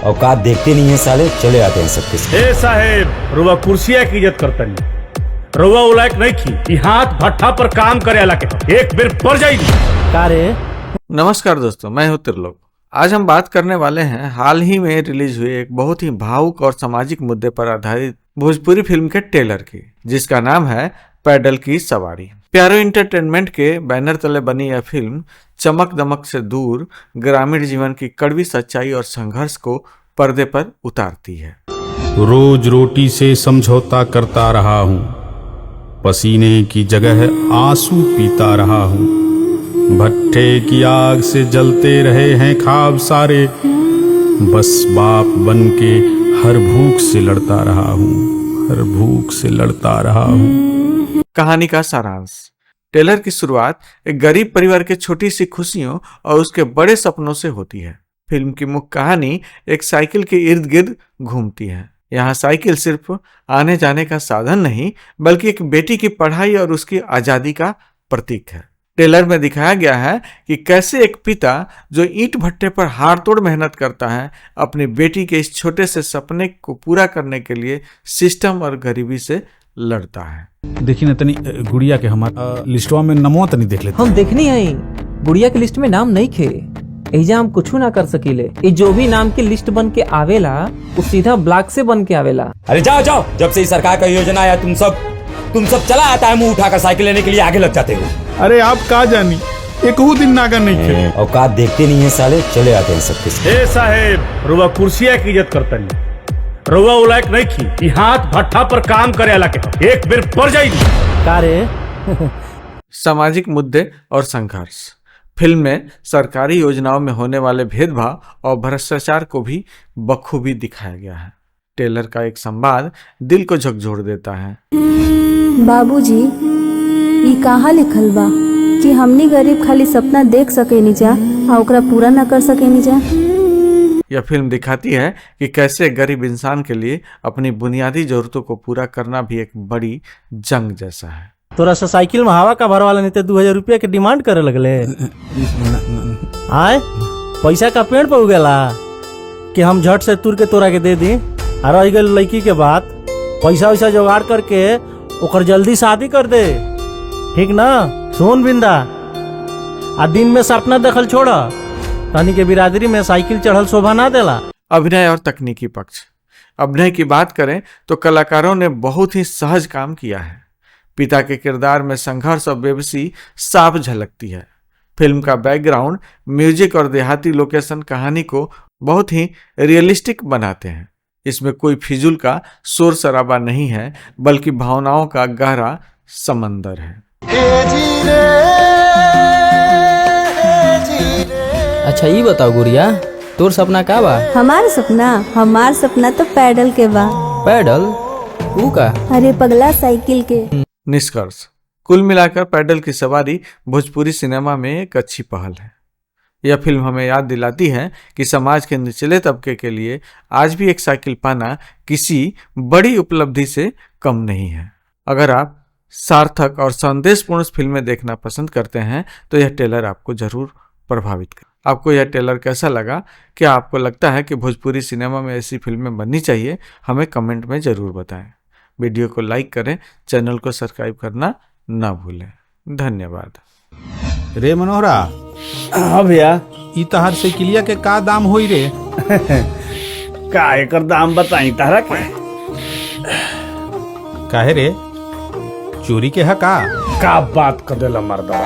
औकात देखते नहीं है साले, चले आते हैं सबके साथ। ए साहेब, रुआ कुर्सिया की इज्जत करता नहीं, रुआ उलायक नहीं की हाथ भट्ठा पर काम करे अला के एक बेर पड़ जाएगी। नमस्कार दोस्तों, मैं हूं त्रिलोक। आज हम बात करने वाले हैं हाल ही में रिलीज हुई एक बहुत ही भावुक और सामाजिक मुद्दे पर आधारित भोजपुरी फिल्म के ट्रेलर की, जिसका नाम है पैडल की सवारी। प्यारो एंटरटेनमेंट के बैनर तले बनी यह फिल्म चमक दमक से दूर ग्रामीण जीवन की कड़वी सच्चाई और संघर्ष को पर्दे पर उतारती है। रोज रोटी से समझौता करता रहा हूँ, पसीने की जगह आंसू पीता रहा हूँ, भट्ठे की आग से जलते रहे हैं ख्वाब सारे, बस बाप बन के हर भूख से लड़ता रहा हूँ, हर भूख से लड़ता रहा हूँ। कहानी का सारांश। ट्रेलर की शुरुआत एक गरीब परिवार के छोटी सी खुशियों और उसके बड़े सपनों से होती है। फिल्म की मुख्य कहानी एक साइकिल के इर्द गिर्द घूमती है। यहाँ साइकिल सिर्फ आने जाने का साधन नहीं, बल्कि एक बेटी की पढ़ाई और उसकी आजादी का प्रतीक है। ट्रेलर में दिखाया गया है कि कैसे एक पिता जो ईंट भट्टे पर हाड़ तोड़ मेहनत करता है, अपनी बेटी के इस छोटे से सपने को पूरा करने के लिए सिस्टम और गरीबी से लड़ता है। देखी न तनी गुड़िया के हमार लिस्टवा में नमो तनी देख लेते। हम देखनी है गुड़िया के लिस्ट में नाम नहीं खे, एजा हम कुछ ना कर सकीले। ये जो भी नाम की लिस्ट बन के आवेला वो सीधा ब्लॉक से बन के आवेला। अरे जाओ जाओ, जब से इस सरकार का योजना आया तुम सब चला आता है मुंह उठाकर साइकिल लेने के लिए आगे लग जाते हो। अरे आप का जानी, एक दिन नागा नहीं थे। औकात देखते नहीं है साले, चले आते हैं सबके साथ। ए साहेब, रुआ कुर्सिया की इज्जत करता नहीं, रुआ उलायक नहीं की हाथ भट्ठा पर काम करे अला के एक बेर पड़ जाएगी। सामाजिक मुद्दे और संघर्ष। फिल्म में सरकारी योजनाओं में होने वाले भेदभाव और भ्रष्टाचार को भी बखूबी दिखाया गया है। ट्रेलर का एक संवाद दिल को झकझोर देता है। बाबूजी, ई कहाँ लिखल बा कि हमनी गरीब खाली सपना देख सकेनी जा और ओकरा पूरा न कर सकेनी जा। यह फिल्म दिखाती है कि कैसे गरीब इंसान के लिए अपनी बुनियादी जरूरतों को पूरा करना भी एक बड़ी जंग जैसा है। तोरा से साइकिल में हवा का भरवाला नहीं 2000 रुपया के डिमांड करे लगले। आए पैसा का पेड़ पे उगेला कि हम झट से तुर के तोरा के दे दी। और रह गई लड़की के बात, पैसा वैसा जुगाड़ करके ओकर जल्दी शादी कर दे, ठीक ना? सुन बिंदा, आ दिन में सपना देखल छोड़, तनी के बिरादरी में साइकिल चढ़ल शोभा ना देला। अभिनय और तकनीकी पक्ष। अभिनय की बात करें तो कलाकारों ने बहुत ही सहज काम किया है। पिता के किरदार में संघर्ष और बेबसी साफ झलकती है। फिल्म का बैकग्राउंड, म्यूजिक और देहाती लोकेशन कहानी को बहुत ही रियलिस्टिक बनाते हैं। इसमें कोई फिजूल का शोर शराबा नहीं है, बल्कि भावनाओं का गहरा समंदर है। अच्छा ये बताओ गुड़िया, तोर सपना का बा? हमार सपना तो पैडल के बा। पैडल ऊ का? अरे पगला, साइकिल के। निष्कर्ष। कुल मिलाकर पैडल की सवारी भोजपुरी सिनेमा में एक अच्छी पहल है। यह फिल्म हमें याद दिलाती है कि समाज के निचले तबके के लिए आज भी एक साइकिल पाना किसी बड़ी उपलब्धि से कम नहीं है। अगर आप सार्थक और संदेशपूर्ण फिल्में देखना पसंद करते हैं तो यह ट्रेलर आपको जरूर प्रभावित कर। आपको यह ट्रेलर कैसा लगा? क्या आपको लगता है कि भोजपुरी सिनेमा में ऐसी फिल्में बननी चाहिए? हमें कमेंट में जरूर बताएं। वीडियो को लाइक करें, चैनल को सब्सक्राइब करना ना भूलें। धन्यवाद। रे मनोहरा। हाँ भैया। ई तहार साइकिलिया के का दाम होई रे? का एकर दाम बताई तारा के? काहे रे, चोरी के है का? का बात कर देला मर्दा,